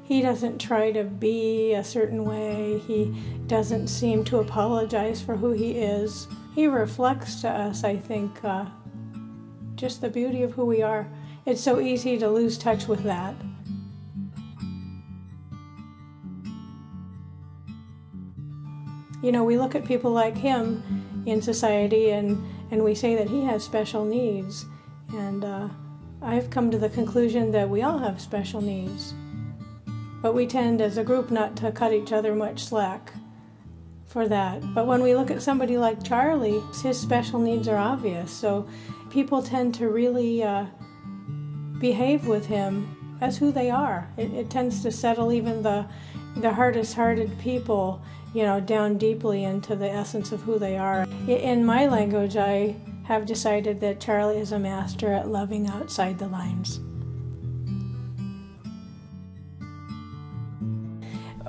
He doesn't try to be a certain way. He doesn't seem to apologize for who he is. He reflects to us, I think, just the beauty of who we are. It's so easy to lose touch with that. You know, we look at people like him in society and we say that he has special needs. And I've come to the conclusion that we all have special needs. But we tend as a group not to cut each other much slack for that. But when we look at somebody like Charlie, his special needs are obvious. So people tend to really behave with him as who they are. It tends to settle even the hardest-hearted people, you know, down deeply into the essence of who they are. In my language, I have decided that Charlie is a master at loving outside the lines.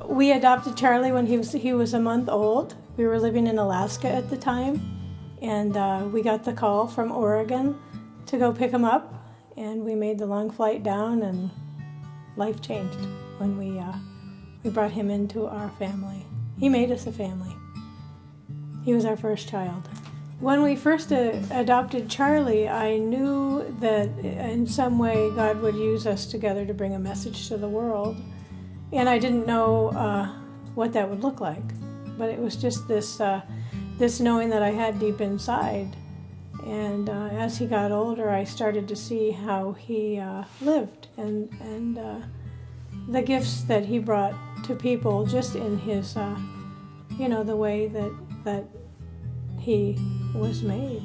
We adopted Charlie when he was a month old. We were living in Alaska at the time, and we got the call from Oregon to go pick him up, and we made the long flight down, and life changed when we brought him into our family. He made us a family. He was our first child. When we first adopted Charlie, I knew that in some way God would use us together to bring a message to the world. And I didn't know what that would look like, but it was just this knowing that I had deep inside. And as he got older, I started to see how he lived and the gifts that he brought to people, just in his, the way that he was made.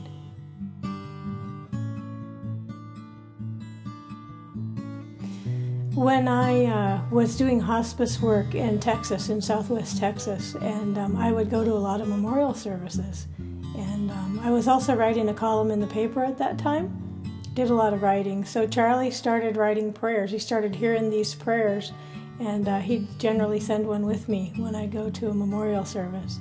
When I was doing hospice work in Texas, in Southwest Texas, and I would go to a lot of memorial services. And I was also writing a column in the paper at that time, did a lot of writing. So Charlie started writing prayers. He started hearing these prayers, and he'd generally send one with me when I go to a memorial service.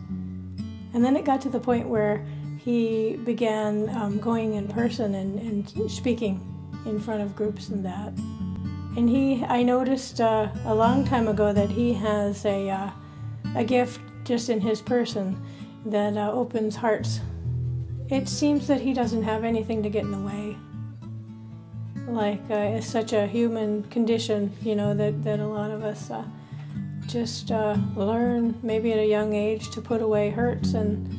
And then it got to the point where he began going in person and speaking in front of groups and that. And I noticed a long time ago that he has a gift just in his person that opens hearts. It seems that he doesn't have anything to get in the way. Like it's such a human condition, that a lot of us just learn maybe at a young age to put away hurts and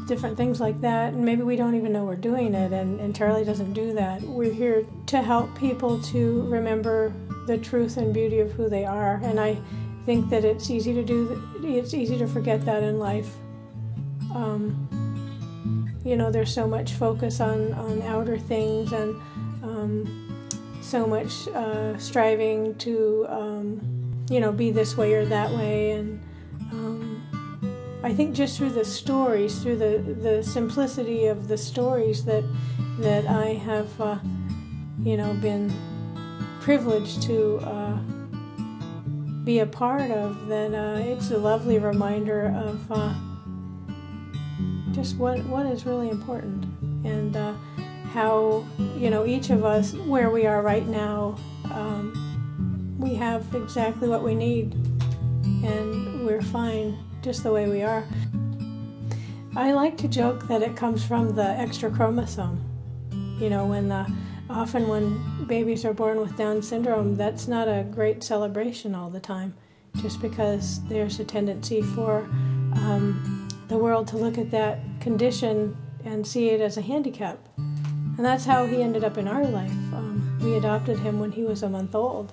different things like that, and maybe we don't even know we're doing it, and Charlie doesn't do that. We're here to help people to remember the truth and beauty of who they are, and I think that it's easy to forget that in life. There's so much focus on outer things, and so much striving to be this way or that way, and I think just through the stories, through the simplicity of the stories that I have, been privileged to be a part of, that it's a lovely reminder of just what is really important, and how, each of us, where we are right now, we have exactly what we need, and we're fine just the way we are. I like to joke that it comes from the extra chromosome. Often when babies are born with Down syndrome, that's not a great celebration all the time, just because there's a tendency for the world to look at that condition and see it as a handicap. And that's how he ended up in our life. We adopted him when he was a month old,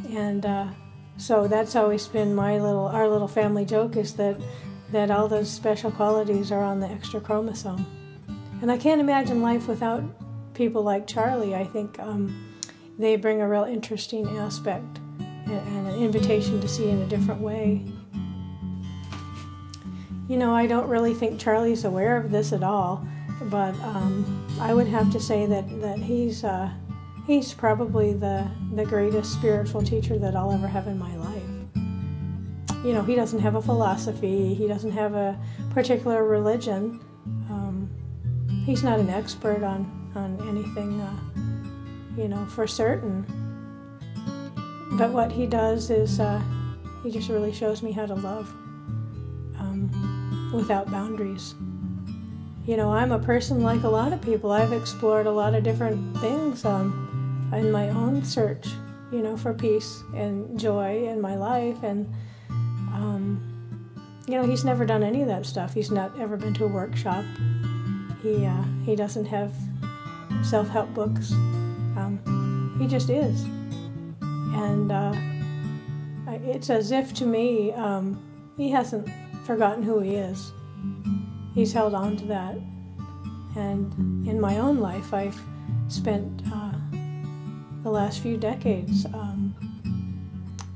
and so that's always been our little family joke, is that all those special qualities are on the extra chromosome. And I can't imagine life without people like Charlie. I think they bring a real interesting aspect and an invitation to see in a different way. I don't really think Charlie's aware of this at all, but I would have to say that he's probably the greatest spiritual teacher that I'll ever have in my life. He doesn't have a philosophy. He doesn't have a particular religion. He's not an expert on anything, for certain. But what he does is he just really shows me how to love without boundaries. You know, I'm a person like a lot of people. I've explored a lot of different things in my own search, you know, for peace and joy in my life. And, you know, he's never done any of that stuff. He's not ever been to a workshop. He doesn't have self-help books. He just is. And it's as if, to me, he hasn't forgotten who he is. He's held on to that. And in my own life, I've spent the last few decades,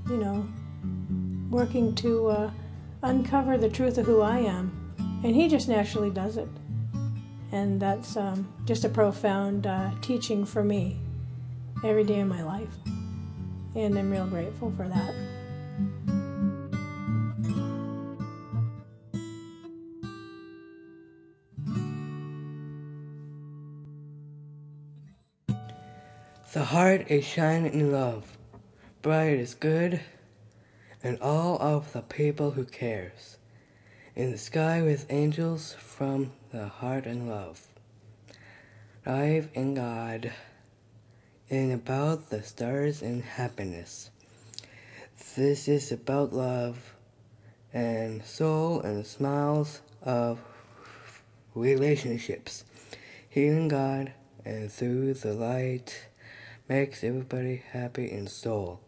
you know, working to uncover the truth of who I am. And he just naturally does it. And that's just a profound teaching for me every day of my life. And I'm real grateful for that. The heart is shining in love, bright is good, and all of the people who cares. In the sky with angels from the heart and love. Life in God, and about the stars in happiness. This is about love, and soul and smiles of relationships. Healing God, and through the light, makes everybody happy in soul.